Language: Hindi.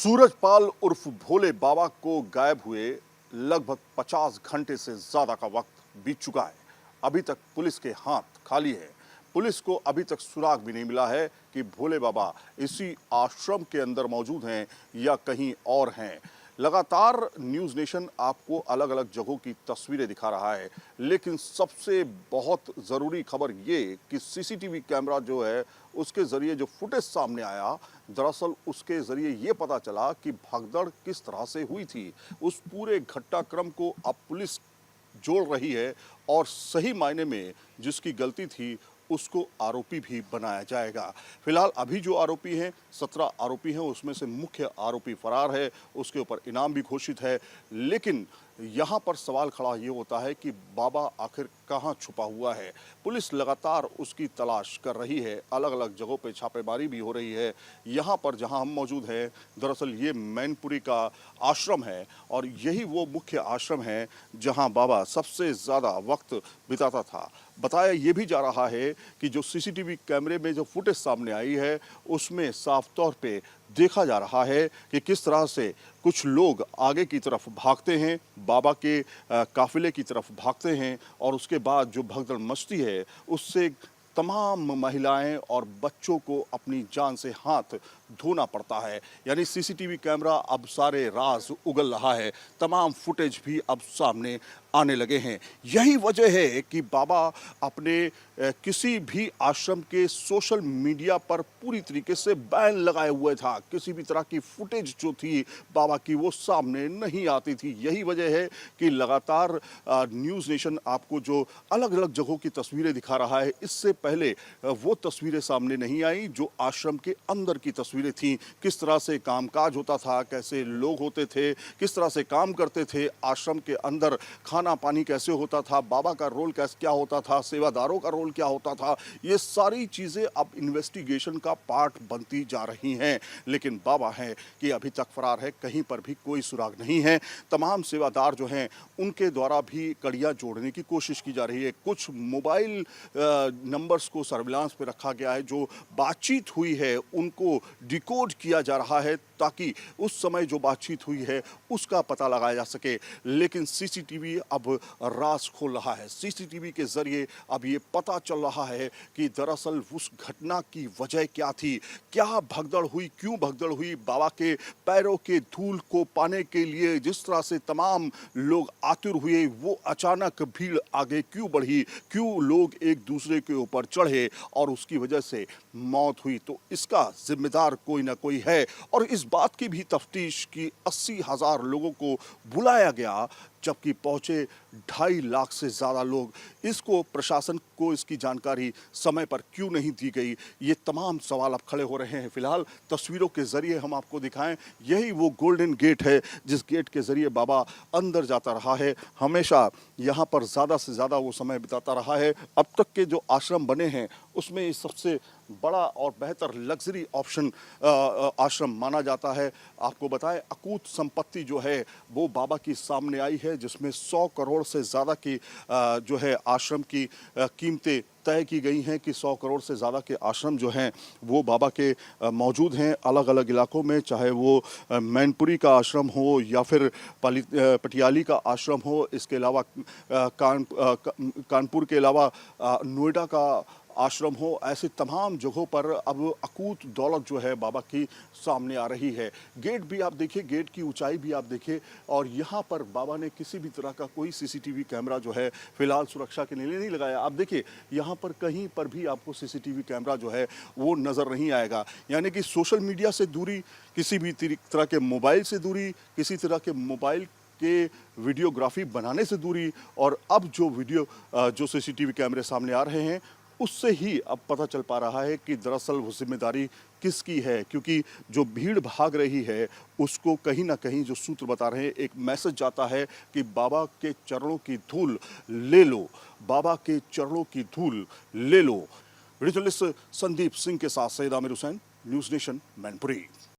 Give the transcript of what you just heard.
सूरजपाल उर्फ भोले बाबा को गायब हुए लगभग 50 घंटे से ज्यादा का वक्त बीत चुका है। अभी तक पुलिस के हाथ खाली है। पुलिस को अभी तक सुराग भी नहीं मिला है कि भोले बाबा इसी आश्रम के अंदर मौजूद हैं या कहीं और हैं। लगातार न्यूज़ नेशन आपको अलग अलग जगहों की तस्वीरें दिखा रहा है, लेकिन सबसे बहुत ज़रूरी खबर ये कि सीसीटीवी कैमरा जो है उसके ज़रिए जो फुटेज सामने आया, दरअसल उसके ज़रिए ये पता चला कि भगदड़ किस तरह से हुई थी। उस पूरे घटनाक्रम को अब पुलिस जोड़ रही है और सही मायने में जिसकी गलती थी उसको आरोपी भी बनाया जाएगा। फिलहाल अभी जो आरोपी हैं 17 आरोपी हैं, उसमें से मुख्य आरोपी फरार है, उसके ऊपर इनाम भी घोषित है। लेकिन यहाँ पर सवाल खड़ा ये होता है कि बाबा आखिर कहाँ छुपा हुआ है। पुलिस लगातार उसकी तलाश कर रही है, अलग अलग जगहों पे छापेमारी भी हो रही है। यहाँ पर जहाँ हम मौजूद हैं, दरअसल ये मैनपुरी का आश्रम है और यही वो मुख्य आश्रम है जहाँ बाबा सबसे ज़्यादा वक्त बिताता था। बताया ये भी जा रहा है कि जो सीसीटीवी कैमरे में जो फुटेज सामने आई है उसमें साफ तौर पे देखा जा रहा है कि किस तरह से कुछ लोग आगे की तरफ भागते हैं, बाबा के काफिले की तरफ भागते हैं और उसके बाद जो भगदड़ मचती है उससे तमाम महिलाएं और बच्चों को अपनी जान से हाथ धोना पड़ता है। यानी सीसीटीवी कैमरा अब सारे राज उगल रहा है, तमाम फुटेज भी अब सामने आने लगे हैं। यही वजह है कि बाबा अपने किसी भी आश्रम के सोशल मीडिया पर पूरी तरीके से बैन लगाए हुए था। किसी भी तरह की फुटेज जो थी बाबा की वो सामने नहीं आती थी। यही वजह है कि लगातार न्यूज़ नेशन आपको जो अलग अलग जगहों की तस्वीरें दिखा रहा है, इससे पहले वो तस्वीरें सामने नहीं आई जो आश्रम के अंदर की तस्वीरें थीं। किस तरह से कामकाज होता था, कैसे लोग होते थे, किस तरह से काम करते थे, आश्रम के अंदर खाना पानी कैसे होता था, बाबा का रोल कैसे क्या होता था, सेवादारों का रोल क्या होता था, ये सारी चीज़ें अब इन्वेस्टिगेशन का पार्ट बनती जा रही हैं। लेकिन बाबा है कि अभी तक फरार है, कहीं पर भी कोई सुराग नहीं है। तमाम सेवादार जो हैं उनके द्वारा भी कड़ियाँ जोड़ने की कोशिश की जा रही है। कुछ मोबाइल नंबर्स को सर्विलांस पे रखा गया है, जो बातचीत हुई है उनको डिकोड किया जा रहा है ताकि उस समय जो बातचीत हुई है उसका पता लगाया जा सके। लेकिन सीसीटीवी अब राज खोल रहा है। सीसीटीवी के जरिए अब ये पता चल रहा है कि दरअसल उस घटना की वजह क्या थी, क्या भगदड़ हुई, क्यों भगदड़ हुई। बाबा के पैरों के धूल को पाने के लिए जिस तरह से तमाम लोग आतुर हुए, वो अचानक भीड़ आगे क्यों बढ़ी, क्यों लोग एक दूसरे के ऊपर चढ़े और उसकी वजह से मौत हुई। तो इसका जिम्मेदार कोई ना कोई है और इस बात की भी तफ्तीश की 80,000 लोगों को बुलाया गया, जबकि पहुंचे 2.5 लाख से ज़्यादा लोग। इसको प्रशासन को इसकी जानकारी समय पर क्यों नहीं दी गई, ये तमाम सवाल अब खड़े हो रहे हैं। फिलहाल तस्वीरों के ज़रिए हम आपको दिखाएं, यही वो गोल्डन गेट है जिस गेट के ज़रिए बाबा अंदर जाता रहा है। हमेशा यहाँ पर ज़्यादा से ज़्यादा वो समय बिताता रहा है। अब तक के जो आश्रम बने हैं उसमें ये सबसे बड़ा और बेहतर लग्जरी ऑप्शन आश्रम माना जाता है। आपको बताएं, अकूत संपत्ति जो है वो बाबा की सामने आई है, जिसमें 100 करोड़ से ज़्यादा की जो है आश्रम की कीमतें तय की गई हैं कि 100 करोड़ से ज़्यादा के आश्रम जो हैं वो बाबा के मौजूद हैं अलग अलग इलाकों में, चाहे वो मैनपुरी का आश्रम हो या फिर पटियाली का आश्रम हो। इसके अलावा कानपुर के अलावा नोएडा का आश्रम हो। ऐसे तमाम जगहों पर अब अकूत दौलत जो है बाबा की सामने आ रही है। गेट भी आप देखिए, गेट की ऊंचाई भी आप देखिए और यहाँ पर बाबा ने किसी भी तरह का कोई सीसीटीवी कैमरा जो है फिलहाल सुरक्षा के लिए नहीं लगाया। आप देखिए यहाँ पर कहीं पर भी आपको सीसीटीवी कैमरा जो है वो नज़र नहीं आएगा। यानी कि सोशल मीडिया से दूरी, किसी भी तरह के मोबाइल से दूरी, किसी तरह के मोबाइल के वीडियोग्राफी बनाने से दूरी और अब जो सीसीटीवी कैमरे सामने आ रहे हैं उससे ही अब पता चल पा रहा है कि दरअसल वो जिम्मेदारी किसकी है। क्योंकि जो भीड़ भाग रही है उसको कहीं ना कहीं जो सूत्र बता रहे हैं, एक मैसेज जाता है कि बाबा के चरणों की धूल ले लो, बाबा के चरणों की धूल ले लो। वीडियो जर्नलिस्ट संदीप सिंह के साथ सैयद आमिर हुसैन, न्यूज़ नेशन, मैनपुरी।